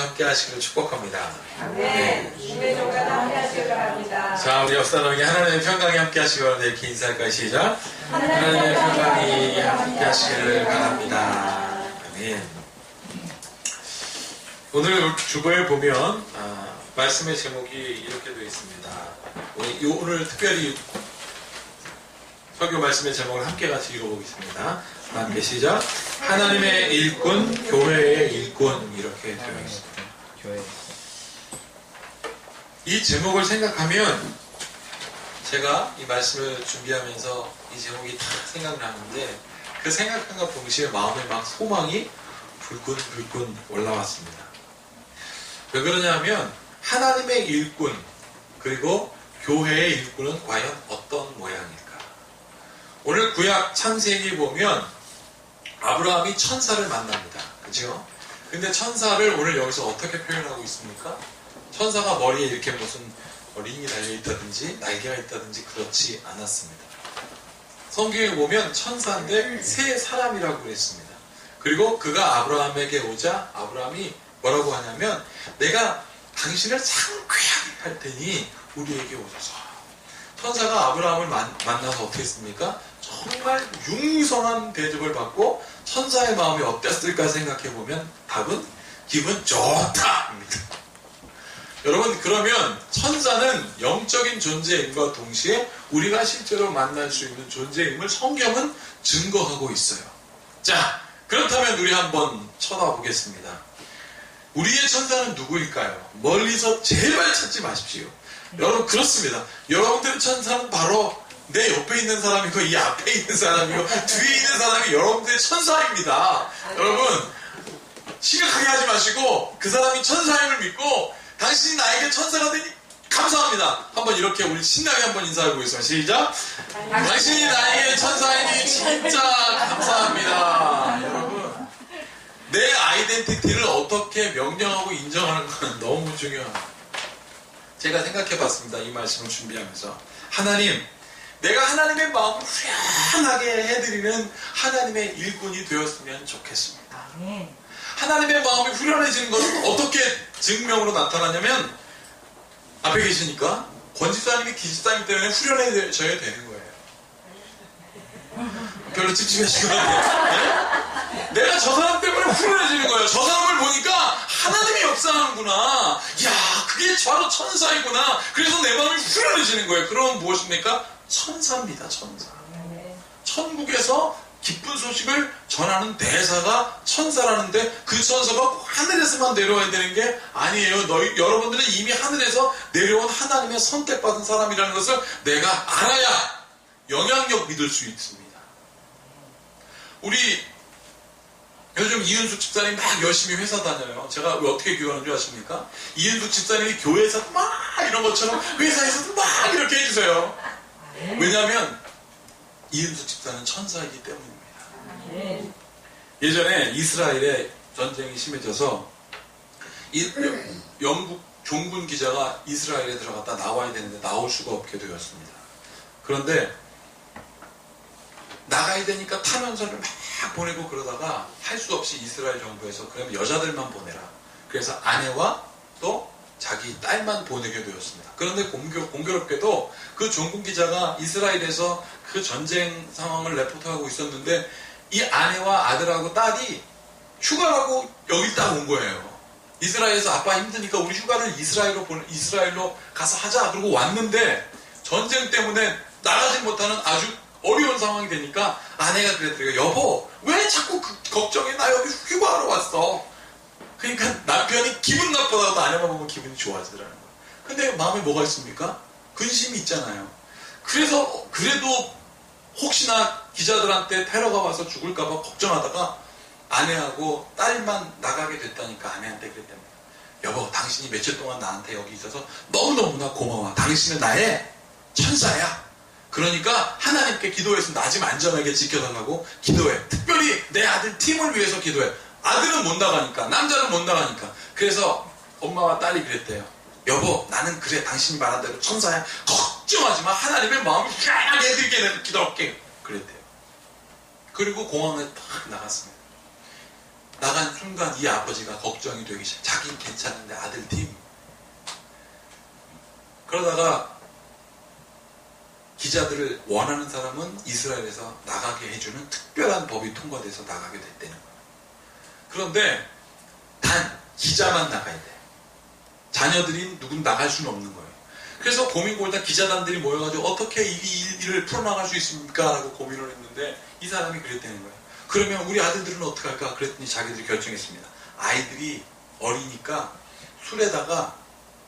함께 하시기를 축복합니다. 아멘. 주님의 종과 함께 하시기 바랍니다. 자, 우리 옆 사람에게 하나님의 평강이 함께 하시기 바랍니다. 이렇게 인사할까요? 시작. 하나님의 평강이 함께 하시기를 바랍니다. 아멘. 오늘 주보에 보면 말씀의 제목이 이렇게 되어 있습니다. 오늘 특별히 설교 말씀의 제목을 함께 같이 읽어보겠습니다. 함께 시작. 하나님의 일꾼, 교회의 일꾼, 이렇게 되어 있습니다. 이 제목을 생각하면 제가 이 말씀을 준비하면서 이 제목이 다 생각나는데 그 생각함과 동시에 마음에 막 소망이 불끈불끈 올라왔습니다. 왜 그러냐면 하나님의 일꾼 그리고 교회의 일꾼은 과연 어떤 모양일까? 오늘 구약 창세기 보면 아브라함이 천사를 만납니다. 그죠? 근데 천사를 오늘 여기서 어떻게 표현하고 있습니까? 천사가 머리에 이렇게 무슨 링이 달려있다든지 날개가 있다든지 그렇지 않았습니다. 성경에 보면 천사인데 새 사람이라고 그랬습니다. 그리고 그가 아브라함에게 오자 아브라함이 뭐라고 하냐면 내가 당신을 상쾌하게 할 테니 우리에게 오소서. 천사가 아브라함을 만나서 어떻게 했습니까? 정말 융성한 대접을 받고 천사의 마음이 어땠을까 생각해보면 답은 기분 좋다입니다. 여러분, 그러면 천사는 영적인 존재임과 동시에 우리가 실제로 만날 수 있는 존재임을 성경은 증거하고 있어요. 자, 그렇다면 우리 한번 쳐다보겠습니다. 우리의 천사는 누구일까요? 멀리서 제발 찾지 마십시오. 여러분, 그렇습니다. 여러분들의 천사는 바로 내 옆에 있는 사람이고 이 앞에 있는 사람이고 뒤에 있는 사람이 여러분들의 천사입니다. 여러분, 심각하게 하지 마시고 그 사람이 천사임을 믿고 당신이 나에게 천사가 되니 감사합니다. 한번 이렇게 우리 신나게 한번 인사해 보겠습니다. 시작. 당신이 나에게 천사이니 진짜 감사합니다. 여러분, 내 아이덴티티를 어떻게 명령하고 인정하는 건 너무 중요합니다. 제가 생각해 봤습니다. 이 말씀을 준비하면서 하나님, 내가 하나님의 마음을 후련하게 해드리는 하나님의 일꾼이 되었으면 좋겠습니다. 하나님의 마음이 후련해지는 것은 어떻게 증명으로 나타나냐면 앞에 계시니까 권집사님이 기집사님 때문에 후련해져야 되는 거예요. 별로 찝찝하시고 네? 내가 저 사람 때문에 후련해지는 거예요. 저 사람을 보니까 하나님이 역사하는구나. 야, 그게 바로 천사이구나. 그래서 내 마음이 후련해지는 거예요. 그럼 무엇입니까? 천사입니다. 천사. 천국에서 기쁜 소식을 전하는 대사가 천사라는데 그 천사가 꼭 하늘에서만 내려와야 되는 게 아니에요. 여러분들은 이미 하늘에서 내려온 하나님의 선택받은 사람이라는 것을 내가 알아야 영향력 믿을 수 있습니다. 우리 요즘 이은숙 집사님 막 열심히 회사 다녀요. 제가 왜 어떻게 교육하는 줄 아십니까? 이은숙 집사님이 교회에서 막 이런 것처럼 회사에서도 막 이렇게 해주세요. 왜냐하면 이은숙 집사는 천사이기 때문입니다. 예전에 이스라엘에 전쟁이 심해져서 영국 종군 기자가 이스라엘에 들어갔다 나와야 되는데 나올 수가 없게 되었습니다. 그런데 나가야 되니까 탄원서를 막 보내고 그러다가 할 수 없이 이스라엘 정부에서 그러면 여자들만 보내라. 그래서 아내와 또 자기 딸만 보내게 되었습니다. 그런데 공교롭게도 그 종군 기자가 이스라엘에서 그 전쟁 상황을 레포트하고 있었는데 이 아내와 아들하고 딸이 휴가라고 여기 딱 온 거예요. 이스라엘에서 아빠 힘드니까 우리 휴가를 이스라엘로 가서 하자. 그러고 왔는데 전쟁 때문에 나가지 못하는 아주 어려운 상황이 되니까 아내가 그랬더래요. 여보, 왜 자꾸 걱정해? 나 여기 휴가하러 왔어. 그러니까 남편이 기분 나쁘다고 아내만 보면 기분이 좋아지더라는 거예요. 근데 마음에 뭐가 있습니까? 근심이 있잖아요. 그래서 그래도 혹시나 기자들한테 테러가 와서 죽을까봐 걱정하다가 아내하고 딸만 나가게 됐다니까 아내한테 그랬답니다. 여보, 당신이 며칠 동안 나한테 여기 있어서 너무너무나 고마워. 당신은 나의 천사야. 그러니까 하나님께 기도해서 나 좀 안전하게 지켜달라고 기도해. 특별히 내 아들 팀을 위해서 기도해. 아들은 못 나가니까, 남자는 못 나가니까. 그래서 엄마와 딸이 그랬대요. 여보, 나는 그래, 당신이 말한 대로 천사야. 걱정하지 마. 하나님의 마음을 편하게 해드리게 내가 기도할게. 그랬대요. 그리고 공항에 딱 나갔습니다. 나간 순간 이 아버지가 걱정이 되기 시작. 자기는 괜찮은데 아들 팀. 그러다가 기자들을 원하는 사람은 이스라엘에서 나가게 해주는 특별한 법이 통과돼서 나가게 됐다는 거예요. 그런데 단 기자만 나가야 돼. 자녀들이 누군 나갈 수는 없는 거예요. 그래서 고민 골다 기자단들이 모여가지고 어떻게 이 일을 풀어나갈 수 있습니까? 라고 고민을 했는데 이 사람이 그랬다는 거예요. 그러면 우리 아들들은 어떻게 할까? 그랬더니 자기들이 결정했습니다. 아이들이 어리니까 술에다가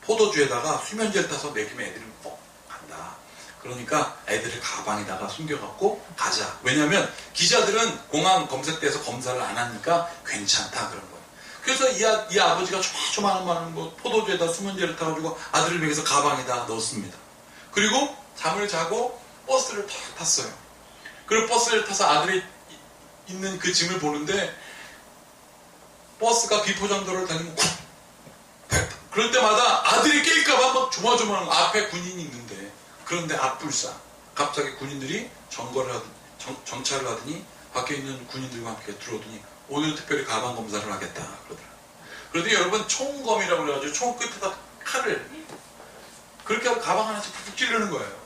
포도주에다가 수면제를 타서 먹이면 애들은 뻑 간다. 그러니까 애들을 가방에다가 숨겨갖고 가자. 왜냐하면 기자들은 공항 검색대에서 검사를 안 하니까 괜찮다 그런 거예요. 그래서 이 아버지가 조마조마한 뭐 포도주에다 수면제를 타가지고 아들을 먹여서 가방에다 넣었습니다. 그리고 잠을 자고 버스를 탁 탔어요. 그리고 버스를 타서 아들이 있는 그 짐을 보는데 버스가 비포장도를 달리면 그럴 때마다 아들이 깰까봐 막 조마조마한 앞에 군인이 있는데 그런데 앞불사 갑자기 군인들이 정찰을 하더니 밖에 있는 군인들과 함께 들어오더니 오늘 특별히 가방 검사를 하겠다 그러더라고요. 그런데 여러분 총검이라고 그래가지고 총 끝에다 칼을 그렇게 하고 가방 하나씩 푹 찌르는 거예요.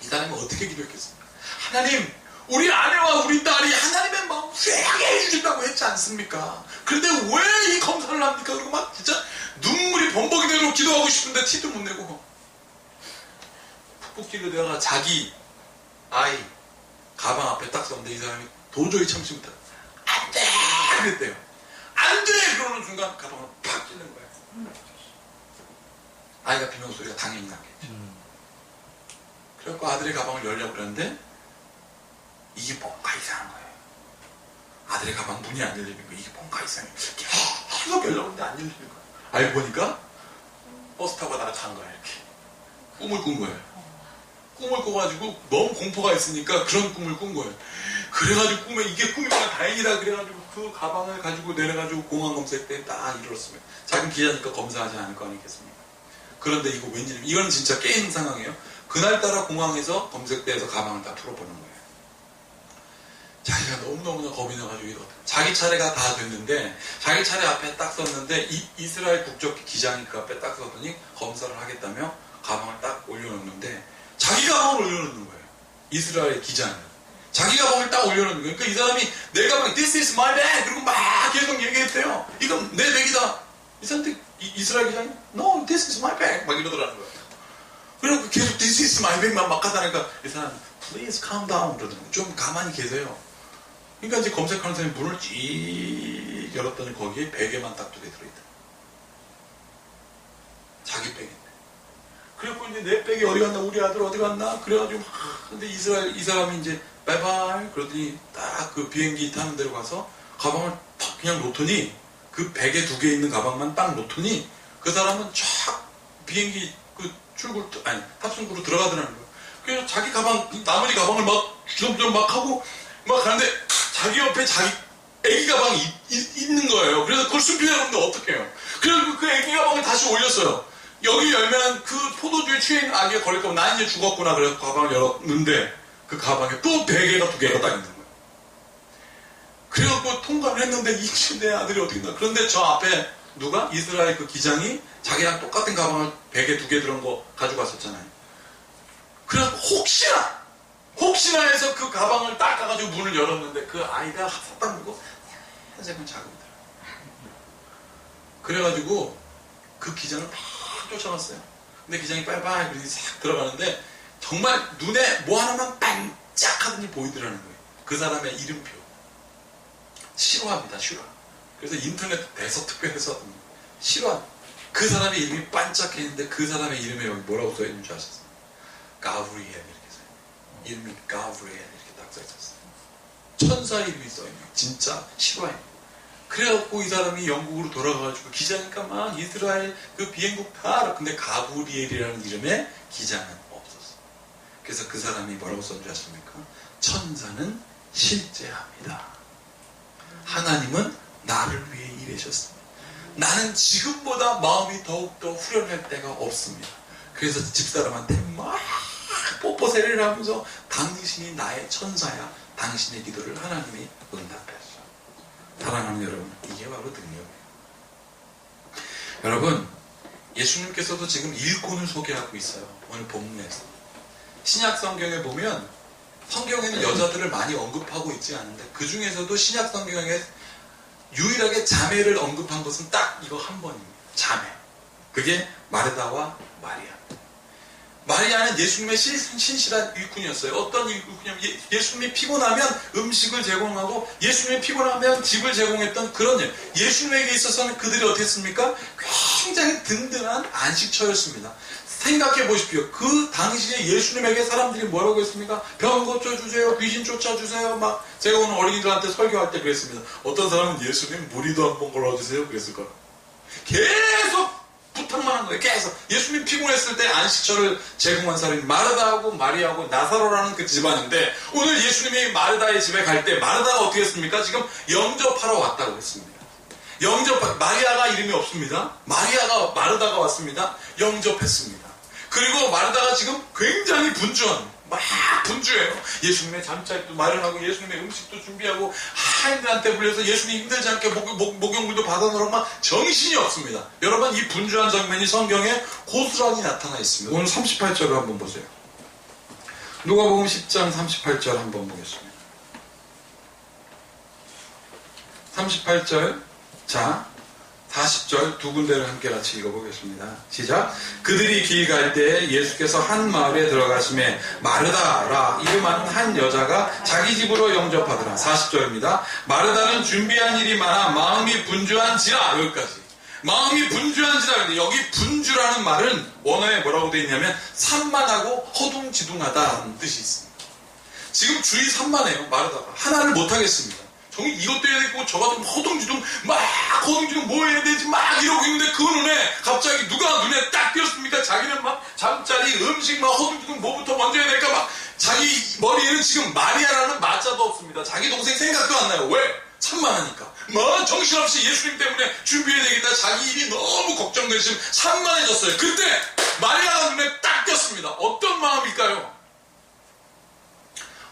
이 사람이 어떻게 기도했겠습니까? 하나님, 우리 아내와 우리 딸이 하나님의 마음 후회하게 해주신다고 했지 않습니까? 그런데 왜 이 검사를 합니까? 그리고 막 진짜 눈물이 범벅이 되도록 기도하고 싶은데 티도 못 내고 푹푹 찌르다가 자기 아이 가방 앞에 딱 섰는데 이 사람이 도저히 참지 못하고 안 돼! 그랬대요. 안 돼! 그러는 순간 가방을 팍 찌는 거예요. 아이가 비명소리가 당연히 났겠죠. 그래갖고 아들의 가방을 열려고 그러는데 이게 뭔가 이상한 거예요. 아들의 가방 문이 안 열리는 거예요. 이게 뭔가 이상해요. 계속 열려고 하는데 안 열리는 거예요. 알고 보니까 버스 타고 가다가 잔 거예요. 이렇게. 꿈을 꾼 거예요. 꿈을 꿔가지고 너무 공포가 있으니까 그런 꿈을 꾼 거예요. 그래가지고 꿈에 이게 꿈이구나 다행이다 그래가지고 그 가방을 가지고 내려가지고 공항 검색 때 딱 이뤘으면 자기는 기자니까 검사하지 않을 거 아니겠습니까? 그런데 이거 웬일이면 이건 진짜 게임 상황이에요. 그날따라 공항에서 검색대에서 가방을 다 풀어보는 거예요. 자기가 너무너무나 겁이 나가지고 이러거든. 자기 차례가 다 됐는데 자기 차례 앞에 딱 섰는데 이스라엘 국적 기장이 그 앞에 딱 서더니 검사를 하겠다며 가방을 딱 올려놓는데 자기 가방을 올려놓는 거예요. 이스라엘 기장이. 자기 가방을 딱 올려놓는 거예요. 그러니까 이 사람이 내 가방 This is my bag! 그리고 막 계속 얘기했대요. 이건 내 백이다. 이 사람한테 이스라엘 기장이 No, this is my bag! 막 이러더라는 거예요. 그리고 계속 This is my bag만 막 하다니까 이 사람 Please calm down 그러더라는 거예요. 좀 가만히 계세요. 그러니까 이제 검색하는 사람이 문을 찌 열었더니 거기에 베개만 딱 2개 들어있다. 자기 백인데. 그래갖고 이제 내 백이 어디 갔나, 우리 아들 어디 갔나, 그래가지고 근데 이 사람이 이제 바이바이 그러더니 딱 그 비행기 타는 데로 가서 가방을 탁 그냥 놓더니 그 베개 2개 있는 가방만 딱 놓더니 그 사람은 쫙 비행기 그 탑승구로 들어가더라는 거예요. 그래서 자기 가방, 나머지 가방을 막 주섬주섬 막 하고 막 가는데 자기 옆에 자기 애기 가방이 있는 거예요. 그래서 그걸 숨기려는데 어떡해요. 그래서 그 애기 가방을 다시 올렸어요. 여기 열면 그 포도주에 취해 있는 아기가 걸릴 거면 나 이제 죽었구나. 그래서 가방을 열었는데 그 가방에 또 베개가 2개가 딱 있는 거예요. 그래갖고 통과를 했는데 이제 내 아들이 어떻게 있나. 그런데 저 앞에 누가? 이스라엘 그 기장이 자기랑 똑같은 가방을 베개 2개 들은 거 가지고 왔었잖아요. 그래서 혹시나 해서 그 가방을 딱 가가지고 문을 열었는데 그 아이가 딱 물고 한색은 작은데. 그래가지고 그 기장을 막 쫓아갔어요. 근데 기장이 빨빨 그렇게 싹 들어가는데 정말 눈에 뭐 하나만 반짝하더니 보이더라는 거예요. 그 사람의 이름표. 실화입니다, 실화. 그래서 인터넷 대서특별해서 실화. 그 사람의 이름이 반짝했는데 그 사람의 이름에 여기 뭐라고 써있는 줄 아셨어요? 가브리엘 이렇게 써있어요. 이름이 가브리엘 이렇게 딱 써있었어요. 천사 이름이 써있네요. 진짜 실화예요. 그래갖고 이 사람이 영국으로 돌아가가지고 기자니까 막 이스라엘 그 비행국 다 알아. 근데 가브리엘이라는 이름의 기자는 없었어. 그래서 그 사람이 뭐라고 썼는지 아십니까? 천사는 실제합니다. 하나님은 나를 위해 일하셨습니다. 나는 지금보다 마음이 더욱더 후련할 때가 없습니다. 그래서 집사람한테 막 뽀뽀세례를 하면서 당신이 나의 천사야. 당신의 기도를 하나님이 응답했어. 사랑하는 여러분, 이게 바로 능력이에요. 여러분, 예수님께서도 지금 일꾼을 소개하고 있어요. 오늘 본문에서. 신약 성경에 보면 성경에는 여자들을 많이 언급하고 있지 않은데 그 중에서도 신약 성경에 유일하게 자매를 언급한 것은 딱 이거 한 번입니다. 자매. 그게 마르다와 마리아. 마리아는 예수님의 신실한 일꾼이었어요. 어떤 일꾼이냐면 예수님이 피곤하면 음식을 제공하고 예수님이 피곤하면 집을 제공했던 그런 일. 예수님에게 있어서는 그들이 어땠습니까? 굉장히 든든한 안식처였습니다. 생각해 보십시오. 그 당시에 예수님에게 사람들이 뭐라고 했습니까? 병 고쳐주세요. 귀신 쫓아주세요. 막 제가 오늘 어린이들한테 설교할 때 그랬습니다. 어떤 사람은 예수님 무리도 한번 걸어주세요. 그랬을 거예요. 계속 부탁만 한 거예요. 계속. 예수님 피곤했을 때 안식처를 제공한 사람이 마르다하고 마리아하고 나사로라는 그 집안인데 오늘 예수님이 마르다의 집에 갈 때 마르다가 어떻게 했습니까? 지금 영접하러 왔다고 했습니다. 마리아가 이름이 없습니다. 마르다가 왔습니다. 영접했습니다. 그리고 마르다가 지금 굉장히 분주해요. 예수님의 잠자리도 마련하고 예수님의 음식도 준비하고 하인들한테 불려서 예수님 힘들지 않게 목욕물도 받아놓으라고 막 정신이 없습니다. 여러분, 이 분주한 장면이 성경에 고스란히 나타나 있습니다. 오늘 38절을 한번 보세요. 누가복음 10장 38절 한번 보겠습니다. 38절. 자, 40절 두 군데를 함께 같이 읽어보겠습니다. 시작. 그들이 길 갈 때 예수께서 한 마을에 들어가심에 마르다라 이름하는 한 여자가 자기 집으로 영접하더라. 40절입니다. 마르다는 준비한 일이 많아 마음이 분주한지라. 여기까지. 마음이 분주한지라. 여기 분주라는 말은 원어에 뭐라고 되어 있냐면 산만하고 허둥지둥하다는 뜻이 있습니다. 지금 주의 산만해요. 마르다가 하나를 못하겠습니다. 정말 이것도 해야 되고 저것도 허둥지둥 뭐 해야 되지 막 이러고 있는데 그 눈에 갑자기 누가 눈에 딱 띄었습니까? 자기는 막 잠자리 음식 막 허둥지둥 뭐부터 먼저 해야 될까 막 자기 머리에는 지금 마리아라는 마자도 없습니다. 자기 동생 생각도 안 나요. 왜? 산만하니까. 뭐 정신없이 예수님 때문에 준비해야 되겠다. 자기 일이 너무 걱정되시면 산만해졌어요. 그때 마리아가 눈에 딱 띄었습니다. 어떤 마음일까요?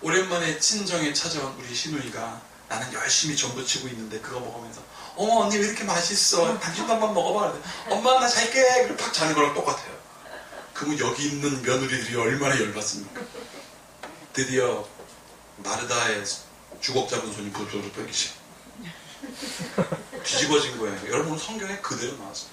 오랜만에 친정에 찾아온 우리 시누이가 나는 열심히 전부 치고 있는데 그거 먹으면서 어머 언니 왜 이렇게 맛있어? 당신도 한번 먹어봐. 엄마 나 잘게. 그리고 팍 자는 거랑 똑같아요. 그러면 여기 있는 며느리들이 얼마나 열받습니까? 드디어 마르다의 주걱 잡은 손이 부르르 떨기 시작. 뒤집어진 거예요. 여러분 성경에 그대로 나왔어요.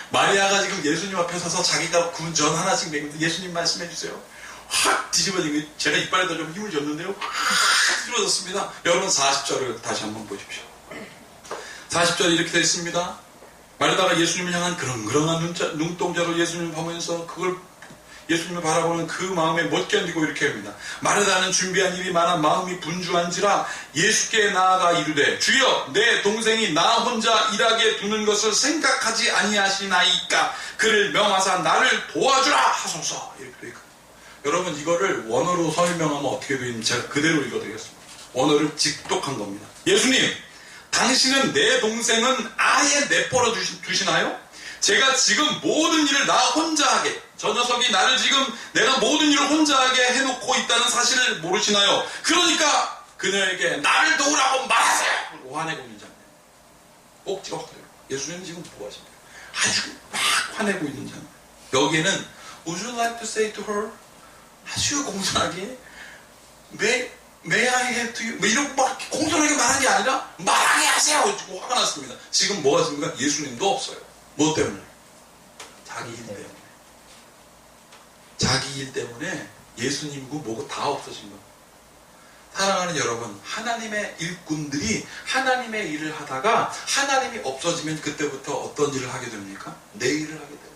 마리아가 지금 예수님 앞에 서서 자기가 구운 전 하나씩 먹는데 예수님 말씀해 주세요. 확 뒤집어진 게 제가 이빨에다 좀 힘을 줬는데요. 확 뒤집어졌습니다. 여러분 40절을 다시 한번 보십시오. 40절이 이렇게 되어 있습니다. 마르다가 예수님을 향한 그렁그렁한 눈동자로 예수님을 보면서 그걸 예수님을 바라보는 그 마음에 못 견디고 이렇게 합니다. 마르다는 준비한 일이 많아 마음이 분주한지라 예수께 나아가 이르되 주여 내 동생이 나 혼자 일하게 두는 것을 생각하지 아니하시나이까 그를 명하사 나를 도와주라 하소서. 이렇게 되어 있거든요. 여러분 이거를 원어로 설명하면 어떻게 되는지 제가 그대로 읽어드리겠습니다. 원어를 직독한 겁니다. 예수님, 당신은 내 동생은 아예 내버려 두시나요? 제가 지금 모든 일을 나 혼자 하게, 저 녀석이 나를 지금 내가 모든 일을 혼자 하게 해놓고 있다는 사실을 모르시나요? 그러니까 그녀에게 나를 도우라고 말하세요! 화내고 있는 장면. 꼭 찍어드려요. 예수님은 지금 뭐 하십니까? 아주 막 화내고 있는 장면. 여기에는 Would you like to say to her? 아주 공손하게 May I have to you? 뭐 이런 막 공손하게 말하는 게 아니라 말하게 하세요! 화가 났습니다. 지금 뭐 하십니까? 예수님도 없어요. 뭐 때문에? 자기 일 때문에. 자기 일 때문에 예수님이고 뭐고 다 없어진 겁니다. 사랑하는 여러분, 하나님의 일꾼들이 하나님의 일을 하다가 하나님이 없어지면 그때부터 어떤 일을 하게 됩니까? 내 일을 하게 돼요.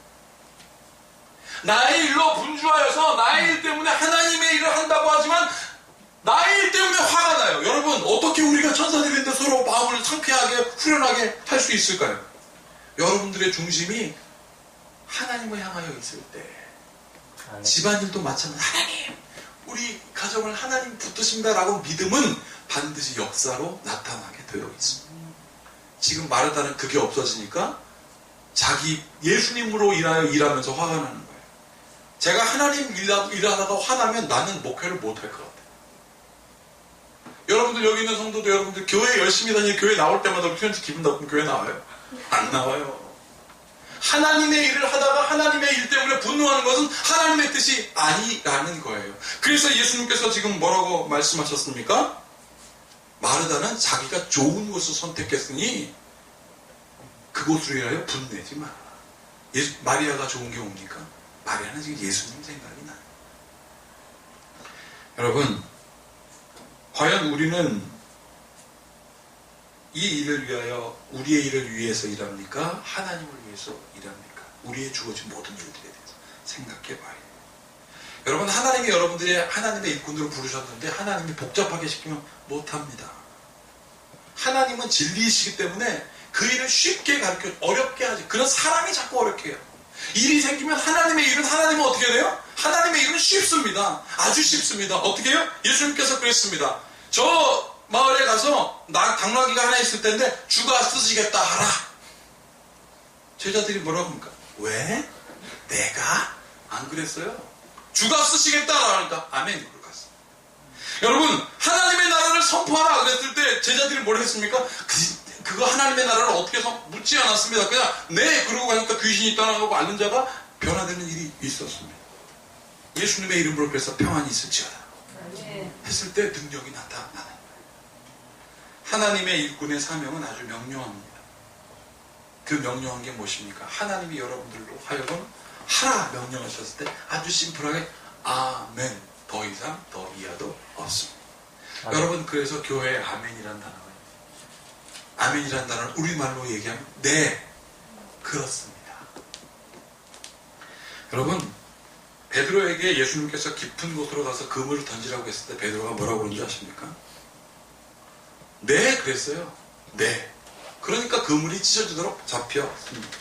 나의 일로 분주하여서 나의 일 때문에 하나님의 일을 한다고 하지만 나의 일 때문에 화가 나요. 여러분, 어떻게 우리가 천사들인데 서로 마음을 상쾌하게 후련하게 할 수 있을까요? 여러분들의 중심이 하나님을 향하여 있을 때 집안일도 마찬가지. 하나님, 우리 가정을 하나님 붙드신다라고 믿음은 반드시 역사로 나타나게 되어 있습니다. 지금 마르다는 그게 없어지니까 자기 예수님으로 일하면서 화가 나는 거예요. 제가 하나님 일하다가 화나면 나는 목회를 못할 것 같아요. 여러분들 여기 있는 성도도 여러분들 교회 열심히 다니는 교회 나올 때마다 우리 편지 기분 나쁘면 교회 나와요? 안 나와요. 하나님의 일을 하다가 하나님의 일 때문에 분노하는 것은 하나님의 뜻이 아니라는 거예요. 그래서 예수님께서 지금 뭐라고 말씀하셨습니까? 마르다는 자기가 좋은 곳을 선택했으니 그곳으로 인하여 분내지 마라. 마리아가 좋은 게 뭡니까? 마리아는 지금 예수님 생각이 나요. 여러분, 과연 우리는 이 일을 위하여 우리의 일을 위해서 일합니까? 하나님을 위해서 일합니까? 우리의 주어진 모든 일들에 대해서 생각해 봐요. 여러분, 하나님이 여러분들의 하나님의 일꾼으로 부르셨는데 하나님이 복잡하게 시키면 못합니다. 하나님은 진리이시기 때문에 그 일을 쉽게 가르쳐 어렵게 하지. 그런 사람이 자꾸 어렵게 해요. 일이 생기면 하나님의 일은 하나님은 어떻게 돼요? 하나님의 일은 쉽습니다. 아주 쉽습니다. 어떻게 해요? 예수님께서 그랬습니다. 저 마을에 가서 당나귀가 하나 있을 텐데 주가 쓰시겠다 하라. 제자들이 뭐라고 합니까? 왜? 내가? 안 그랬어요? 주가 쓰시겠다 하니까 아멘 그러고 갔어요. 여러분, 하나님의 나라를 선포하라 그랬을 때 제자들이 뭘 했습니까? 그거 하나님의 나라를 어떻게 묻지 않았습니다. 그냥 네 그러고 가니까 귀신이 떠나가고 앓는 자가 변화되는 일이 있었습니다. 예수님의 이름으로 그래서 평안이 있을지어다 했을 때 능력이 나타나는 거예요. 하나님의 일꾼의 사명은 아주 명료합니다. 그 명료한 게 무엇입니까? 하나님이 여러분들로 하여금 하라 명령하셨을 때 아주 심플하게 아멘, 더 이상 더 이하도 없습니다. 아멘. 여러분, 그래서 교회에 아멘이라는 단어가 있습니다. 아멘이라는 단어를 우리말로 얘기하면 네, 그렇습니다. 여러분, 베드로에게 예수님께서 깊은 곳으로 가서 그물을 던지라고 했을 때 베드로가 뭐라고 그런지 아십니까? 네, 그랬어요. 네. 그러니까 그물이 찢어지도록 잡혔습니다.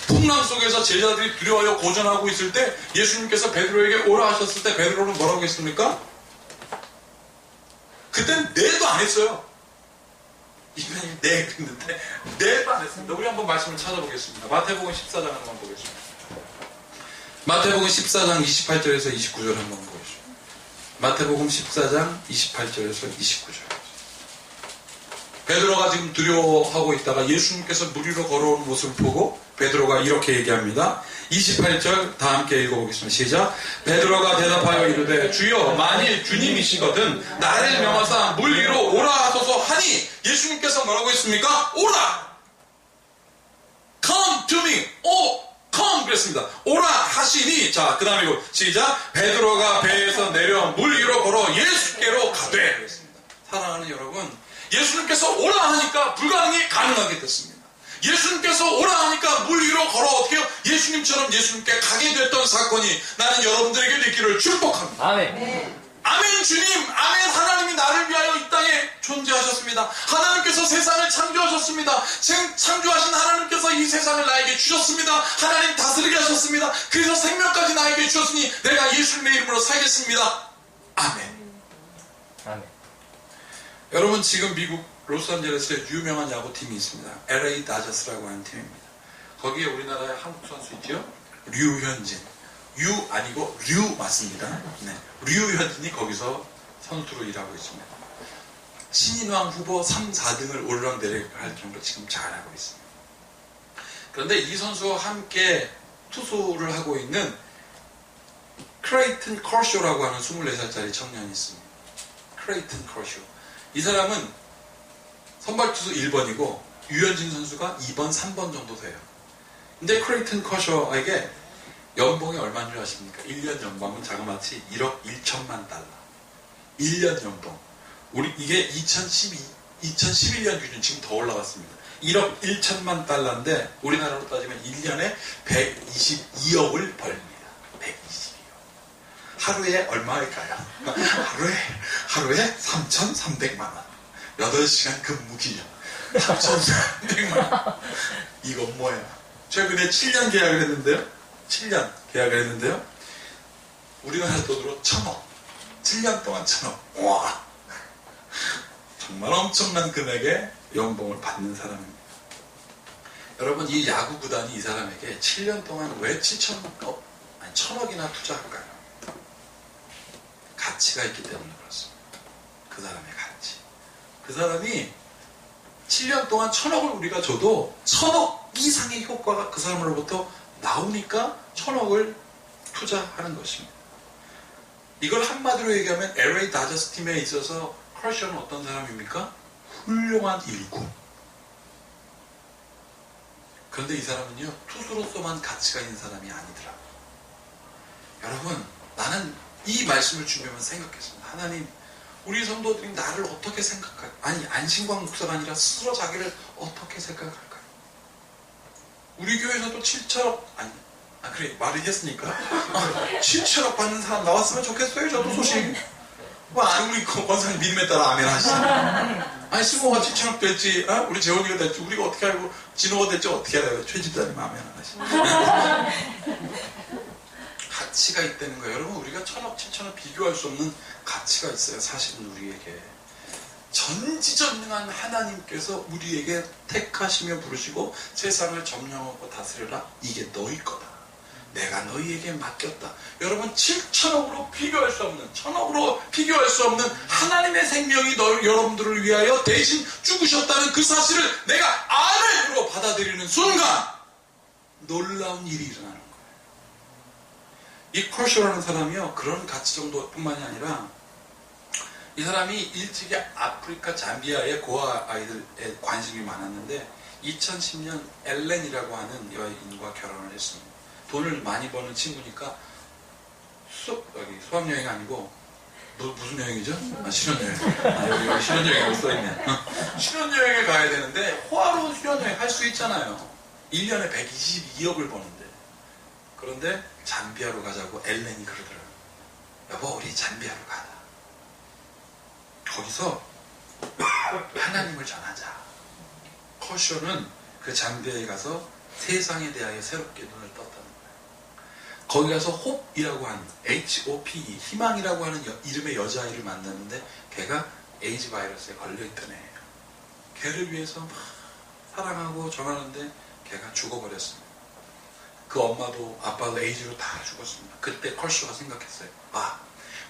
풍랑 속에서 제자들이 두려워하여 고전하고 있을 때 예수님께서 베드로에게 오라 하셨을 때 베드로는 뭐라고 했습니까? 그땐 네도 안 했어요. 이분이 네 그랬는데 네도 안 했습니다. 우리 한번 말씀을 찾아보겠습니다. 마태복음 14장 한번 보겠습니다. 마태복음 14장 28절에서 29절 한번 보겠습니다. 마태복음 14장 28절에서 29절. 베드로가 지금 두려워하고 있다가 예수님께서 물 위로 걸어오는 모습을 보고 베드로가 이렇게 얘기합니다. 28절 다 함께 읽어보겠습니다. 시작. 베드로가 대답하여 이르되 주여 만일 주님이시거든 나를 명하사 물 위로 오라 하소서 하니 예수님께서 뭐라고 했습니까? 오라! Come to me! come 그랬습니다. 오라 하시니 자 그 다음에 시작. 베드로가 배에서 내려 물 위로 걸어 예수께로 가되 그랬습니다. 사랑하는 여러분, 예수님께서 오라 하니까 불가능이 가능하게 됐습니다. 예수님께서 오라 하니까 물 위로 걸어 어떻게 해요? 예수님처럼 예수님께 가게 됐던 사건이 나는 여러분들에게 있기를 축복합니다. 아멘. 아멘 주님, 아멘. 하나님이 나를 위하여 이 땅에 존재하셨습니다. 하나님께서 세상을 창조하셨습니다. 창조하신 하나님께서 이 세상을 나에게 주셨습니다. 하나님 다스리게 하셨습니다. 그래서 생명까지 나에게 주셨으니 내가 예수님의 이름으로 살겠습니다. 아멘. 아멘. 여러분, 지금 미국 로스앤젤레스에 유명한 야구팀이 있습니다. LA 다저스라고 하는 팀입니다. 거기에 우리나라의 한국 선수 있죠? 류현진. 유 아니고 류 맞습니다. 네. 류현진이 거기서 선수로 일하고 있습니다. 신인왕 후보 3, 4등을 오르락내리락 정도로 지금 잘하고 있습니다. 그런데 이 선수와 함께 투수를 하고 있는 크레이튼 커쇼라고 하는 24살짜리 청년이 있습니다. 크레이튼 커쇼. 이 사람은 선발투수 1번이고 유현진 선수가 2번, 3번 정도 돼요. 근데 크레이튼 커쇼에게 연봉이 얼마인 줄 아십니까? 1년 연봉은 자그마치 1억 1천만 달러. 1년 연봉. 이게 2011년 기준 지금 더 올라갔습니다. 1억 1천만 달러인데 우리나라로 따지면 1년에 122억을 벌립니다. 122억. 하루에 얼마일까요? 하루에 3,300만 원. 8시간 근무 기간. 3,300만 원. 이건 뭐야? 최근에 7년 계약을 했는데요. 7년 계약을 했는데요. 우리나라 돈으로 1,000억. 7년 동안 1,000억. 와! 정말 엄청난 금액의 연봉을 받는 사람입니다. 여러분, 이 야구 구단이 이 사람에게 7년 동안 왜 1,000억이나 투자할까요? 가치가 있기 때문에 그렇습니다. 그 사람의 가치. 그 사람이 7년 동안 1,000억을 우리가 줘도 1,000억 이상의 효과가 그 사람으로부터 나오니까 1,000억을 투자하는 것입니다. 이걸 한마디로 얘기하면 LA 다저스 팀에 있어서 커쇼는 어떤 사람입니까? 훌륭한 일꾼. 그런데 이 사람은요, 투수로서만 가치가 있는 사람이 아니더라고요. 여러분, 나는 이 말씀을 준비하면서 생각했습니다. 하나님, 우리 성도들이 나를 어떻게 생각할까요? 아니, 안신광 목사가 아니라 스스로 자기를 어떻게 생각할까요? 우리 교회에서도 7천억, 그래, 말을 했으니까. 7천억 받는 사람 나왔으면 좋겠어요, 저도 소식. 우리 권사님 믿음에 따라 아멘 하시죠. 아니, 승호가 7천억 될지, 우리 재원이가 될지, 우리가 어떻게 알고, 진호가 될지 어떻게 알아요? 최 집사님 아멘 안 하시죠. 가치가 있다는 거예요. 여러분, 우리가 1,000억, 7천억 비교할 수 없는 가치가 있어요. 사실은 우리에게. 전지전능한 하나님께서 우리에게 택하시며 부르시고 세상을 점령하고 다스려라. 이게 너희 거다. 내가 너희에게 맡겼다. 여러분, 7천억으로 비교할 수 없는, 1,000억으로 비교할 수 없는 하나님의 생명이 여러분들을 위하여 대신 죽으셨다는 그 사실을 내가 아멘으로 받아들이는 순간 놀라운 일이 일어나는 거예요. 이 컬쇼라는 사람이요, 그런 가치 정도뿐만이 아니라 이 사람이 일찍이 아프리카 잠비아의 고아 아이들에 관심이 많았는데 2010년 엘렌이라고 하는 여인과 결혼을 했습니다. 돈을 많이 버는 친구니까 수학여행 아니고 무슨 여행이죠? 신혼여행. 여기 신혼여행이라고 써있네. 신혼여행에 가야 되는데 호화로운 신혼여행 할 수 있잖아요. 1년에 122억을 버는데. 그런데 잠비아로 가자고 엘렌이 그러더라고요. 여보, 우리 잠비아로 가자. 거기서 하나님을 전하자. 커쇼는 그 잠비아에 가서 세상에 대하여 새롭게 눈을 떴다는 거예요. 거기 가서 홉이라고 하는, HOPE, 희망이라고 하는 이름의 여자아이를 만났는데 걔가 에이즈 바이러스에 걸려있던 애예요. 걔를 위해서 막 사랑하고 전하는데 걔가 죽어버렸습니다. 그 엄마도 아빠도 에이즈로 다 죽었습니다. 그때 컬쇼가 생각했어요.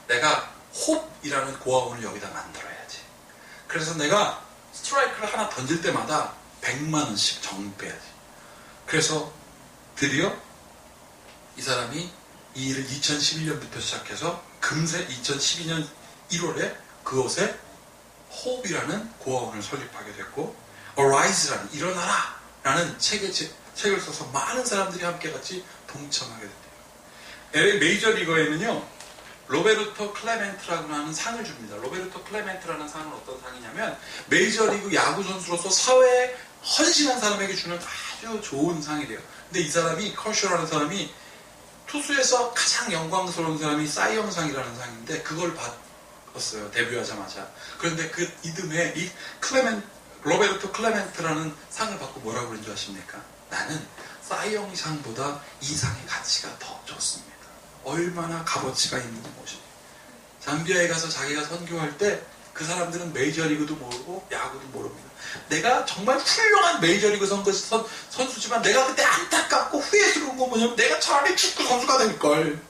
내가 홉이라는 고아원을 여기다 만들어야지. 그래서 내가 스트라이크를 하나 던질 때마다 100만 원씩 정리해야지. 그래서 드디어 이 사람이 이 일을 2011년부터 시작해서 금세 2012년 1월에 그곳에 홉이라는 고아원을 설립하게 됐고, Arise라는, 일어나라! 라는 책을 써서 많은 사람들이 함께 같이 동참하게 됐대요. LA 메이저리거에는요, 로베르토 클레멘트라고 하는 상을 줍니다. 로베르토 클레멘트라는 상은 어떤 상이냐면 메이저리그 야구 선수로서 사회에 헌신한 사람에게 주는 아주 좋은 상이래요. 근데 이 사람이, 컬쇼라는 사람이 투수에서 가장 영광스러운 사람이 사이영상이라는 상인데 그걸 받았어요. 데뷔하자마자. 그런데 그 이듬해 이 로베르토 클레멘트라는 상을 받고 뭐라고 그런 줄 아십니까? 나는 사이영상보다 이 상의 가치가 더 좋습니다. 얼마나 값어치가 있는 곳이에요. 잠비아에 가서 자기가 선교할 때 그 사람들은 메이저리그도 모르고 야구도 모릅니다. 내가 정말 훌륭한 메이저리그 선수지만 내가 그때 안타깝고 후회스러운 건 뭐냐면 내가 차라리 축구 선수가 될걸.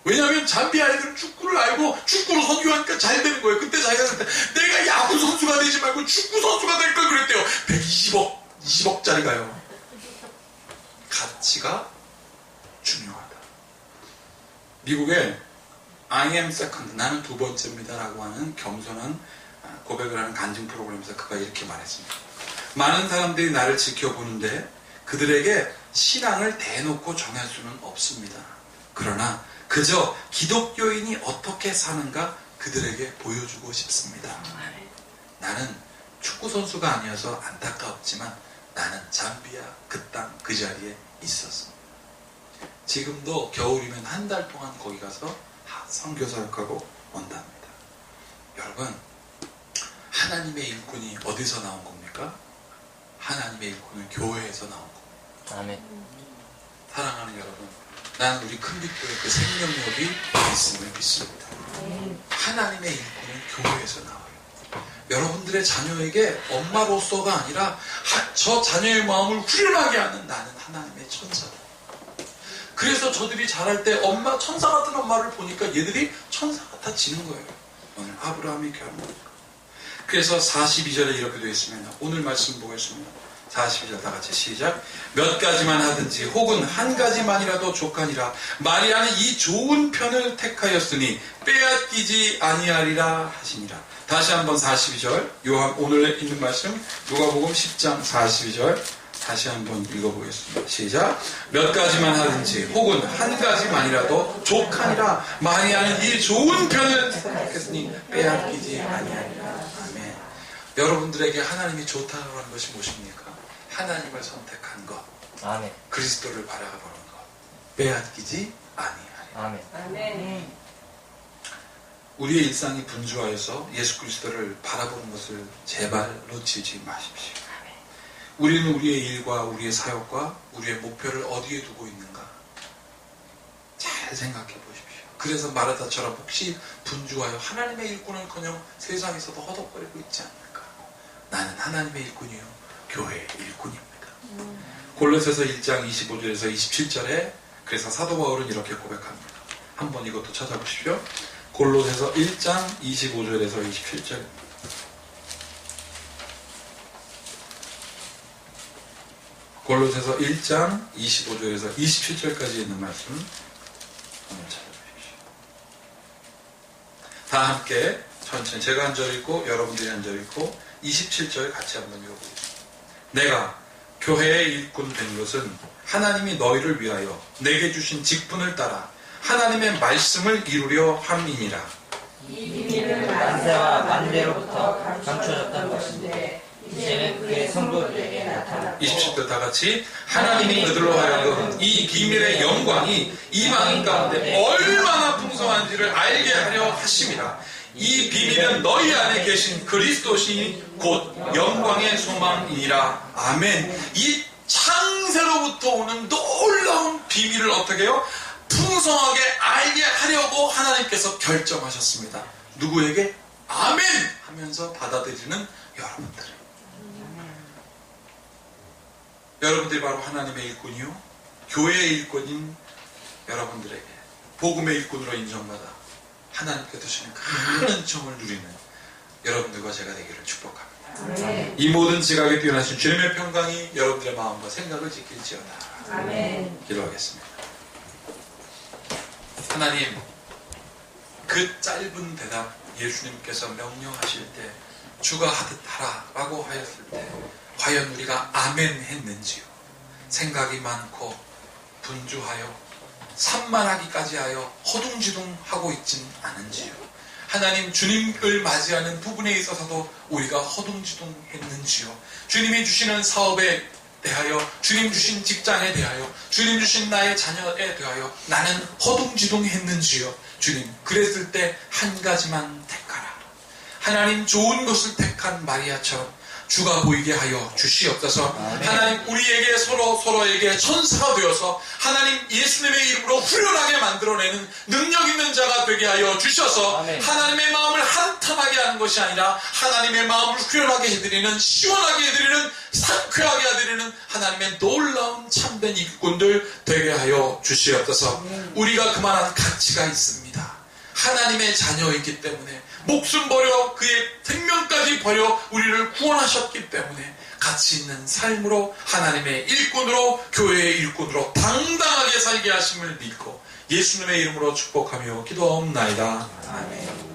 왜냐하면 잠비아 애들은 축구를 알고 축구로 선교하니까 잘 되는 거예요. 그때 자기가 그때 내가 야구 선수가 되지 말고 축구 선수가 될걸 그랬대요. 20억짜리가요. 가치가 중요하다. 미국에 I am second, 나는 두 번째입니다 라고 하는 겸손한 고백을 하는 간증 프로그램에서 그가 이렇게 말했습니다. 많은 사람들이 나를 지켜보는데 그들에게 신앙을 대놓고 전할 수는 없습니다. 그러나 그저 기독교인이 어떻게 사는가 그들에게 보여주고 싶습니다. 나는 축구선수가 아니어서 안타깝지만 나는 잠비아 그 땅 그 자리에 있었습니다. 지금도 겨울이면 한 달 동안 거기 가서 선교사역하고 온답니다. 여러분, 하나님의 일꾼이 어디서 나온 겁니까? 하나님의 일꾼은 교회에서 나온 겁니다. 아멘. 사랑하는 여러분, 나는 우리 큰빛교회 그 생명력이 있음을 믿습니다. 하나님의 일꾼은 교회에서 나와요. 여러분들의 자녀에게 엄마로서가 아니라 저 자녀의 마음을 후련하게 하는 나는 하나님의 천사다. 그래서 저들이 자랄 때 엄마 천사 같은 엄마를 보니까 얘들이 천사 같아지는 거예요. 오늘 아브라함이 결혼한 거죠. 그래서 42절에 이렇게 되어 있습니다. 오늘 말씀 보겠습니다. 42절 다 같이 시작. 몇 가지만 하든지 혹은 한 가지만이라도 족하니라. 마리아는 이 좋은 편을 택하였으니 빼앗기지 아니하리라 하시니라. 다시 한번 42절 오늘 있는 말씀 누가복음 10장 42절 다시 한번 읽어보겠습니다. 시작. 몇 가지만 하든지 혹은 한 가지만이라도 족하니라. 마리아는 이 좋은 편을 택했으니 빼앗기지 아니하리라. 아멘. 여러분들에게 하나님이 좋다고 하는 것이 무엇입니까? 하나님을 선택한 것, 아멘. 그리스도를 바라보는 것, 빼앗기지 아니하리라. 아멘. 아멘. 우리의 일상이 분주하여서 예수 그리스도를 바라보는 것을 제발 놓치지 마십시오. 우리는 우리의 일과 우리의 사역과 우리의 목표를 어디에 두고 있는가? 잘 생각해 보십시오. 그래서 마르다처럼 혹시 분주하여 하나님의 일꾼을커녕 세상에서도 허덕거리고 있지 않을까? 나는 하나님의 일꾼이요 교회의 일꾼입니다. 골로새서 1장 25절에서 27절에 그래서 사도 바울은 이렇게 고백합니다. 한번 이것도 찾아보십시오. 골로새서 1장 25절에서 27절. 골로새서 1장 25절에서 27절까지 있는 말씀 한번 찾아보십시오. 다 함께 천천히 제가 한 절 읽고 여러분들이 한 절 읽고 27절 같이 한번 읽어보겠습니다. 내가 교회의 일꾼 된 것은 하나님이 너희를 위하여 내게 주신 직분을 따라 하나님의 말씀을 이루려 함이니라. 이 비밀은 만세와 만대로부터 감춰졌던 것인데 이제는 그의 성도들에게 나타났고 27절 다 같이 하나님이 그들로 하여금 이 비밀의 영광이 이방인 가운데 얼마나 풍성한지를 알게 하려 하심이라. 이 비밀은 너희 안에 계신 그리스도시니 곧 영광의 소망이니라. 아멘. 이 창세로부터 오는 놀라운 비밀을 어떻게 해요? 풍성하게 알게 하려고 하나님께서 결정하셨습니다. 누구에게? 아멘! 하면서 받아들이는 여러분들. 여러분들이 바로 하나님의 일꾼이요 교회의 일꾼인 여러분들에게 복음의 일꾼으로 인정받아 하나님께 주시는 큰 은총을 누리는 여러분들과 제가 되기를 축복합니다. 아멘. 이 모든 지각에 뛰어나신 주님의 평강이 여러분들의 마음과 생각을 지킬지어다. 아멘. 기도하겠습니다. 하나님, 그 짧은 대답 예수님께서 명령하실 때 주가 하듯 하라라고 하였을 때 과연 우리가 아멘 했는지요? 생각이 많고 분주하여 산만하기까지 하여 허둥지둥하고 있진 않은지요? 하나님, 주님을 맞이하는 부분에 있어서도 우리가 허둥지둥했는지요? 주님이 주시는 사업에 대하여, 주님 주신 직장에 대하여, 주님 주신 나의 자녀에 대하여 나는 허둥지둥했는지요? 주님, 그랬을 때 한 가지만 택하라. 하나님, 좋은 것을 택한 마리아처럼 주가 보이게 하여 주시옵소서. 하나님, 우리에게 서로에게 천사가 되어서 하나님 예수님의 이름으로 후련하게 만들어내는 능력 있는 자가 되게 하여 주셔서 아멘. 하나님의 마음을 한탄하게 하는 것이 아니라 하나님의 마음을 후련하게 해드리는, 시원하게 해드리는, 상쾌하게 해드리는 하나님의 놀라운 참된 일꾼들 되게 하여 주시옵소서. 우리가 그만한 가치가 있습니다. 하나님의 자녀이기 때문에 목숨 버려 그의 생명까지 버려 우리를 구원하셨기 때문에 가치 있는 삶으로 하나님의 일꾼으로 교회의 일꾼으로 당당하게 살게 하심을 믿고 예수님의 이름으로 축복하며 기도하옵나이다. 아멘.